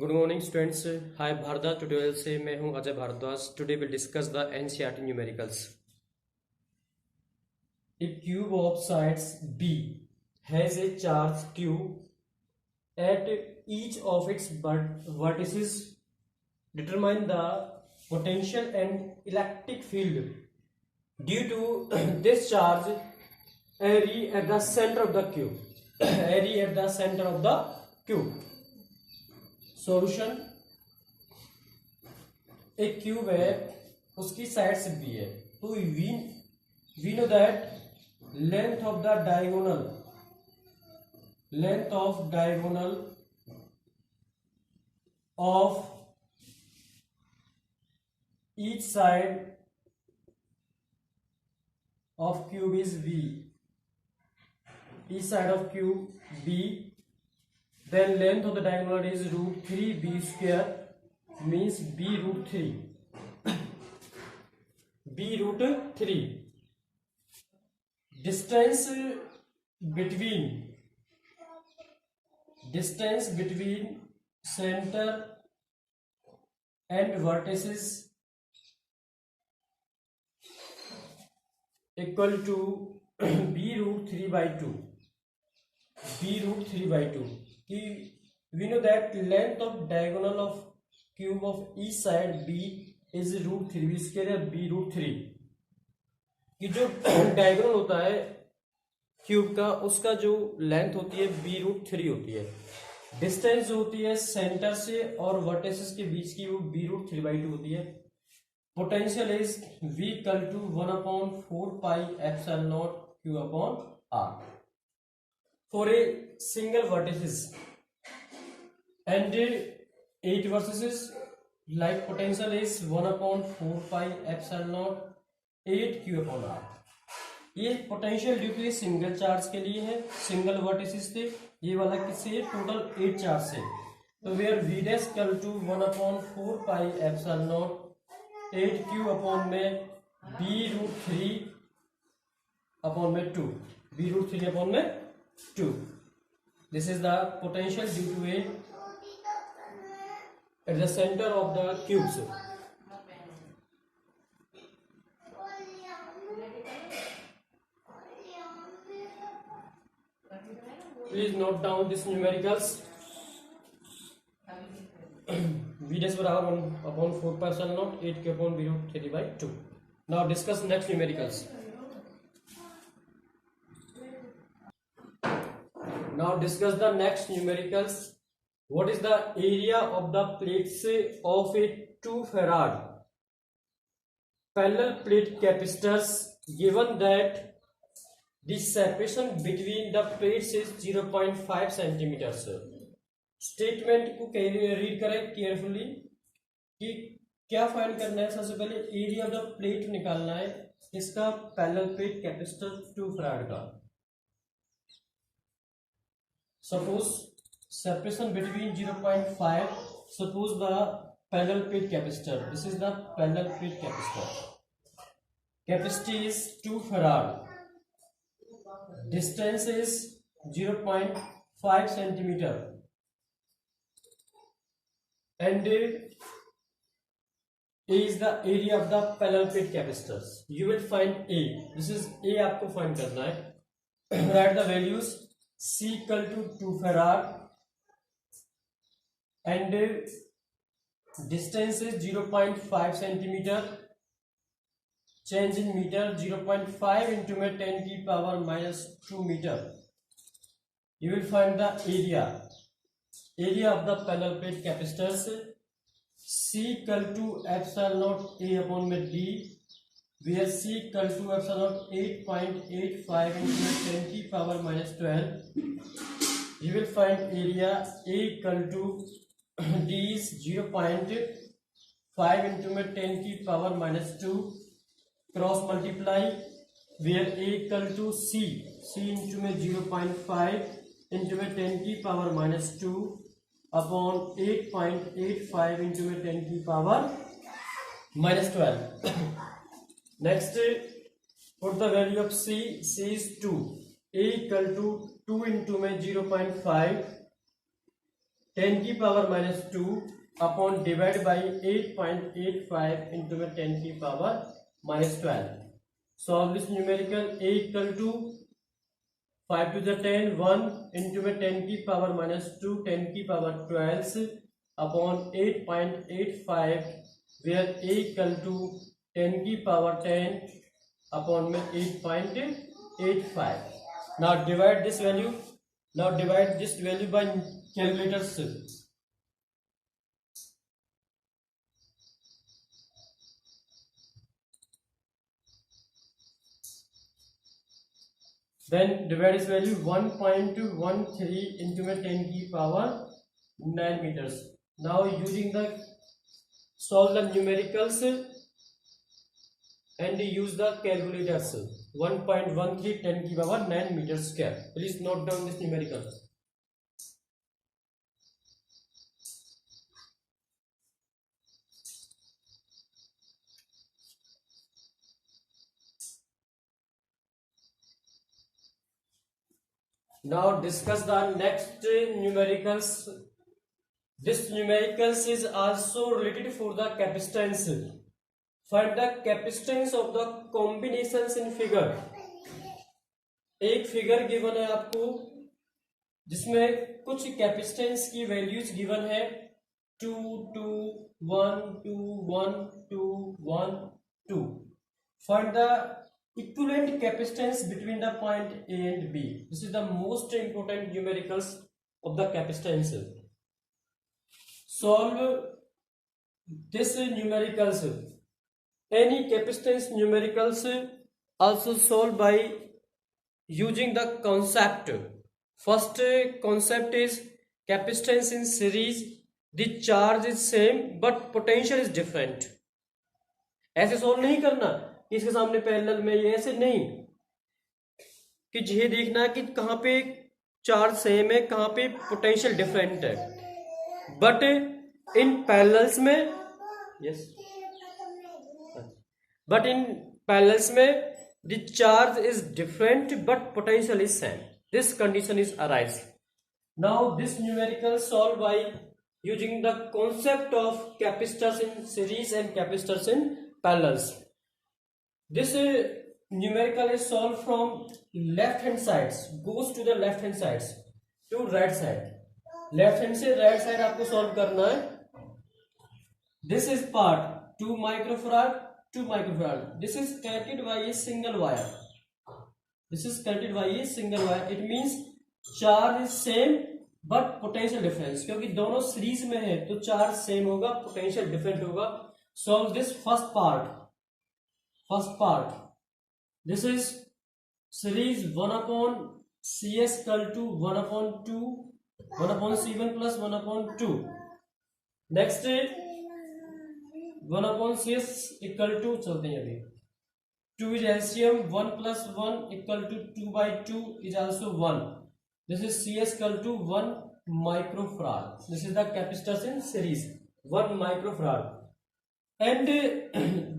Good morning students. Hi भारदा tutorial से मैं हूं Ajay Bharadwaj. Today will discuss the NCERT numericals. A cube of sides B has a charge Q at each of its vertices. Determine the potential and electric field due to this charge area at the center of the cube. area at the center of the cube. Solution, एक cube है, उसकी side से भी है, तो we know that length of diagonal of each side of cube is v. each side of cube b, then length of the diagonal is root 3 b square, means b root 3. b root 3. distance between center and vertices equal to b root 3 by 2. We know that length of diagonal of cube of each side b is root 3 b square या b root 3 कि जो diagonal होता है cube का, उसका जो length होती है b root 3 होती है। डिस्टेंस जो होती है सेंटर से और वर्टिसेस के बीच की, वो b root 3 by 2 होती है। Potential is v equal to 1/4 pi epsilon naught q upon r for a single vertices and 8 vertices, like potential is 1/4 pi epsilon naught 8 q upon r. ये potential due to single charge के लिए है, single vertices थे, ये वाला किससे, total 8 charge से। तो where v dash equal to 1/4 pi epsilon naught 8 q upon में b root 3 अपॉन में 2, b root 3 अपॉन में 2. This is the potential due to a at the center of the cubes. Please note down this numericals. v dash बराबर 1/4 pi epsilon naught 8 q upon b root 3 by 2. Now discuss next numericals. Now discuss the next numericals. What is the area of the plates of a 2 farad parallel plate capacitors given that the separation between the plates is 0.5 centimeters? Statement को read करें carefully कि क्या find करना है। सबसे पहले area of the plate निकालना है, इसका पैरेलल प्लेट कैपेसिटर 2 फैराड का। Suppose separation between 0.5. Suppose the parallel plate capacitor. This is the parallel plate capacitor. Capacity is 2 farad. Distance is 0.5 centimeter. And A is the area of the parallel plate capacitors. You will find A. This is A आपको find करना है. Write the values. C equal to 2 farad and distance is 0.5 centimeter. Change in meter, 0.5 into 10 की power minus 2 meter. You will find the area of the parallel plate capacitors. C equal to epsilon naught A upon में D, where C equal to epsilon naught 8.85 into 10 की power minus 12. You will find area A equal to D is 0.5 into 10 की power minus 2. Cross multiply, where A equal to C into 0.5 into 10 की power minus 2 upon 8.85 into 10 की power minus 12. Next, put the value of C. C is 2. A equal to 2 into 0.5 10 की power -2 upon divide by 8.85 into में 10 की power -12. Solve this numerical. a equal to 5 to the 10 1 into में 10 की power -2 10 की power 12 upon 8.85 where a equal to 10 की power 10 upon में 8.85. Now divide this value. Now divide this value by calculators. Then divide this value 1.13 into में 10 की power 9 meters. Now using the solve the numericals and use the calculators. 1.13 10 की power 9 meter square. Please note down this numerical. Now discuss the next numericals. This numericals is also related for the capacitance. Find the capacitance of the combinations in figure. एक figure given है आपको जिसमें कुछ capacitance की values given है 2 2 1 2 1 2 1 2. Find the equivalent capacitance between the point A and B. This is the most important numericals of the capacitance. Solve this numericals. Any capacitance numericals also solve by using the concept. First concept is capacitance in series. The charge is same but potential is different. ऐसे solve नहीं करना इसके सामने parallel में, ये ऐसे नहीं कि ये देखना है कि कहां पे चार्ज सेम है कहां पे पोटेंशियल डिफरेंट है. बट इन पैरेलल्स में यस बट इन पैरेलल्स में the charge is different but potential is same. This condition is arise. Now this numerical solve by using the concept of capacitors in series and capacitors in parallels. This numerical is solved from left hand sides, goes to the left hand sides to right side. Left hand से right side आपको solve करना है. This is part 2 microfarad 2 microfarad. This is connected by a single wire. This is connected by a single wire. It means charge is same but potential difference. क्योंकि दोनों series में है तो charge same होगा potential different होगा. Solve this first part. First part, this is series 1 upon CS equal to 1 upon 2 1 upon C1 plus 1 upon 2. Next 1 upon CS equal to चलते हैं अभी 2 is LCM 1 plus 1 equal to 2 by 2 is also 1. This is CS equal to 1 microfarad. This is the capacitors in series 1 microfarad. And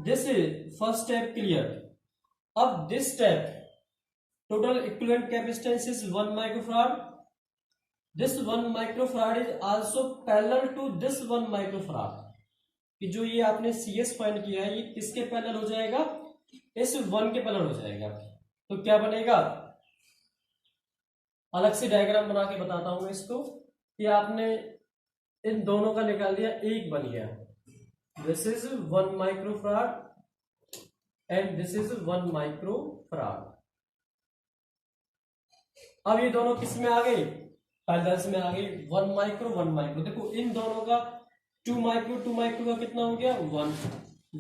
this is first step clear. अब this step total equivalent capacitance is 1 microfarad. This 1 microfarad is also parallel to this 1 microfarad. कि जो ये आपने CS find किया है ये किसके parallel हो जाएगा, इस 1 के पैरेलल हो जाएगा. तो क्या बनेगा, अलग से डायग्राम बना के बताता हूं इसको कि आपने इन दोनों का निकाल दिया, एक बन गया. This is 1 microfarad and this is 1 microfarad. अब ये दोनों किस में आ गए, पैरेलल्स में आ गए. 1 माइक्रो 1 माइक्रो. देखो इन दोनों का 2 माइक्रो का कितना हो गया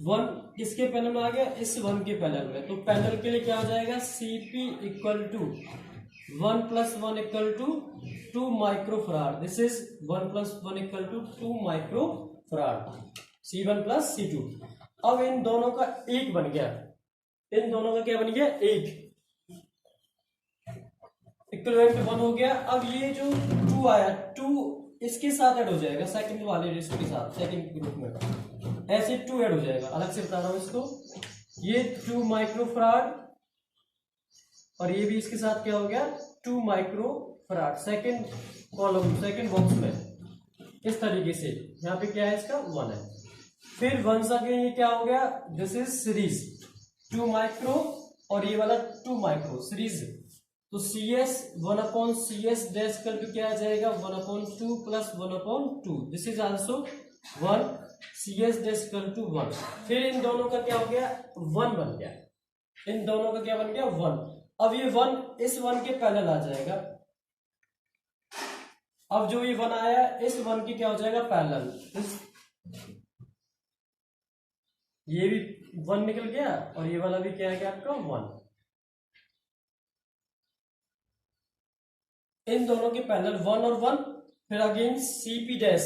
1 किसके पैरेलल में आ गया, इस 1 के पैरेलल में. तो पैरेलल के लिए क्या हो जाएगा, CP equal to 1 plus 1 equal to 2 microfarad. This is 1 plus 1 equal to 2 microfarad. C1 plus C2. अब इन दोनों का एक बन गया, इन दोनों का क्या बन गया, एक. इक्विवेलेंट 1 हो गया. अब ये जो 2 आया 2 इसके साथ ऐड हो जाएगा सेकंड वाले रेशो के साथ, सेकंड ग्रुप में ऐसे 2 ऐड हो जाएगा. अलग से बता रहा हूं इसको. ये 2 माइक्रोफराड और ये भी इसके साथ क्या हो गया 2 microfarad. Second column second box में इस तरीके से यहाँ पे क्या है इसका 1 है। फिर वंस अगेन ये क्या हो गया, दिस इज सीरीज 2 माइक्रो और ये वाला 2 माइक्रो सीरीज, तो C S 1 C S dash कर क्या आ जाएगा 1/2 plus 1/2, this is also 1 C S dash कर 1। फिर इन दोनों का क्या हो गया 1 बन गया, इन दोनों का क्या बन गया 1। अब ये 1 इस 1 के पैरेलल आ जाएगा, अब जो ये 1 आया इस 1 की क्या हो जाएगा पैरेलल, ये भी 1 निकल गया और ये वाला भी क्या है आपका 1। इन दोनों के पैरेलल 1 और 1। फिर अगेन सीपी डैश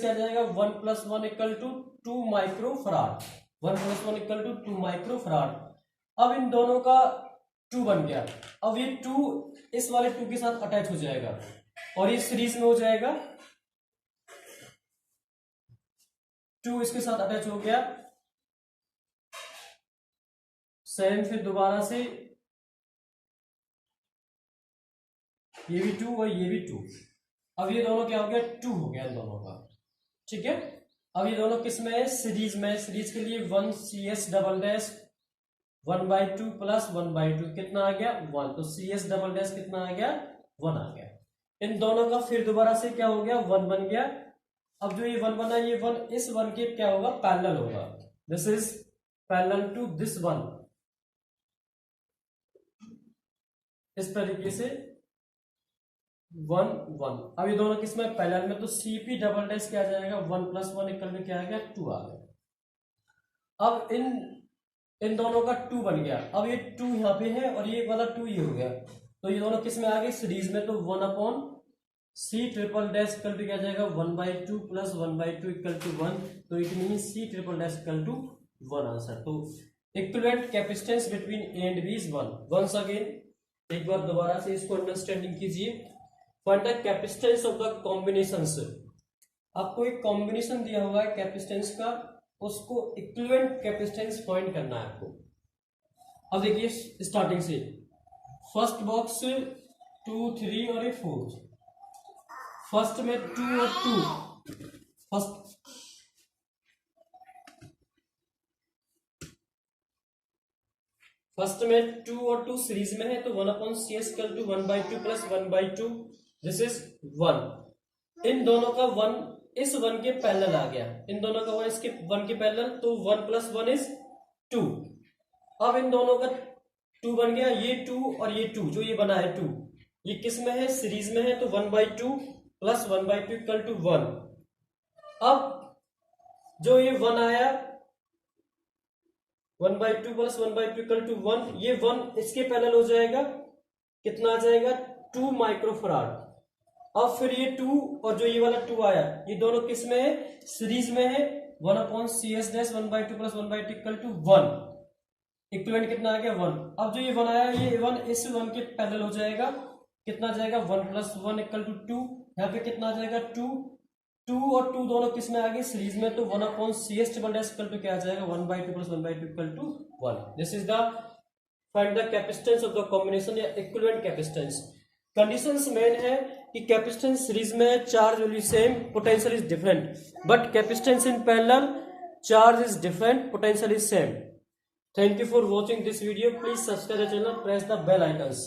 क्या आ जाएगा 1 + 1 = 2 माइक्रोफराड, 1 + 1 = 2 माइक्रोफराड। अब इन दोनों का 2 बन गया, अब ये 2 इस वाले 2 के साथ अटैच हो जाएगा और ये सीरीज में हो जाएगा, 2 इसके साथ अटैच हो गया सेम। फिर दोबारा से ये भी 2 और ये भी 2, अब ये दोनों क्या हो गया 2 हो गया इन दोनों का, ठीक है। अब ये दोनों किस में है सीरीज में, सीरीज के लिए 1 C S double dash 1/2 plus 1/2 कितना आ गया 1, तो सी एस डबल डैश कितना आ गया 1 आ गया। इन दोनों का फिर दोबारा से क्या हो गया 1 बन गया। अब जो ये 1 बना ये 1 इस 1 के क्या होगा पैरेलल होगा, this is parallel to this 1, इस तरीके से 1 1। अब ये दोनों किस में पैरेलल में, तो सीपी डबल डैश क्या आ जाएगा 1 + 1 = क्या आ गया 2 आ गया। अब इन दोनों का 2 बन गया, अब ये 2 यहाँ पे है और ये वाला 2 ये हो गया, तो ये दोनों किस में आ गए सीरीज में, तो 1/C triple dash equal to क्या जाएगा 1/2 प्लस 1/2 = 1, तो it mean C triple dash equal to 1 answer. तो equivalent capacitance between A and B is 1। Once again एक बार दोबारा से इसको अंडरस्टैंडिंग कीजिए। Find the capacitance of the combinations, आपको एक कॉम्बिनेशन दिया हुआ है कैपेसिटेंस का, उसको इक्विवेलेंट कैपेसिटेंस फाइंड करना है आपको। अब देखिए स्टार्टिंग से फर्स्ट बॉक्स 2 3 और 4, फर्स्ट में 2 और 2, फर्स्ट में 2 और 2 सीरीज में है, तो 1/CS = 1/2 प्लस 1/2, दिस इज 1। इन दोनों का 1 इस 1 के पैरेलल आ गया, इन दोनों का 1 इसके 1 के पैरेलल, तो 1 + 1 = 2। अब इन दोनों का 2 बन गया, ये 2 और ये 2 जो ये बना है 2, ये किस में है सीरीज में है, तो 1/2 प्लस 1/2 = 1। अब जो ये 1 आया 1/2 प्लस 1/2 = 1, ये 1 इसके पैरेलल हो जाएगा, कितना आ जाएगा 2 माइक्रोफराड। अब फिर ये 2 और जो ये वाला 2 आया, ये दोनों किस में है सीरीज में है, 1/CS डैश 1/2 प्लस 1/2 = 1, इक्विवेलेंट कितना आ गया 1। अब जो ये 1 आया, ये 1 इस 1 के पैरेलल हो जाएगा, कितना आ जाएगा 1 + 1 = 2, यहाँ पे कितना आ जाएगा 2 और 2 दोनों किस में आ गए सीरीज में, तो 1/CS डबल डैश = क्या आ जाएगा 1/2 plus 1/2 = 1। This is the find the capacitance of the combination या इक्विवेलेंट कैपेसिटेंस। कंडीशंस मेन है कि कैपेसिटेंस सीरीज में charge will be same, potential is different, but capacitance in parallel charge is different, potential is same. Thank you for watching this video. Please subscribe the channel, press the bell icons.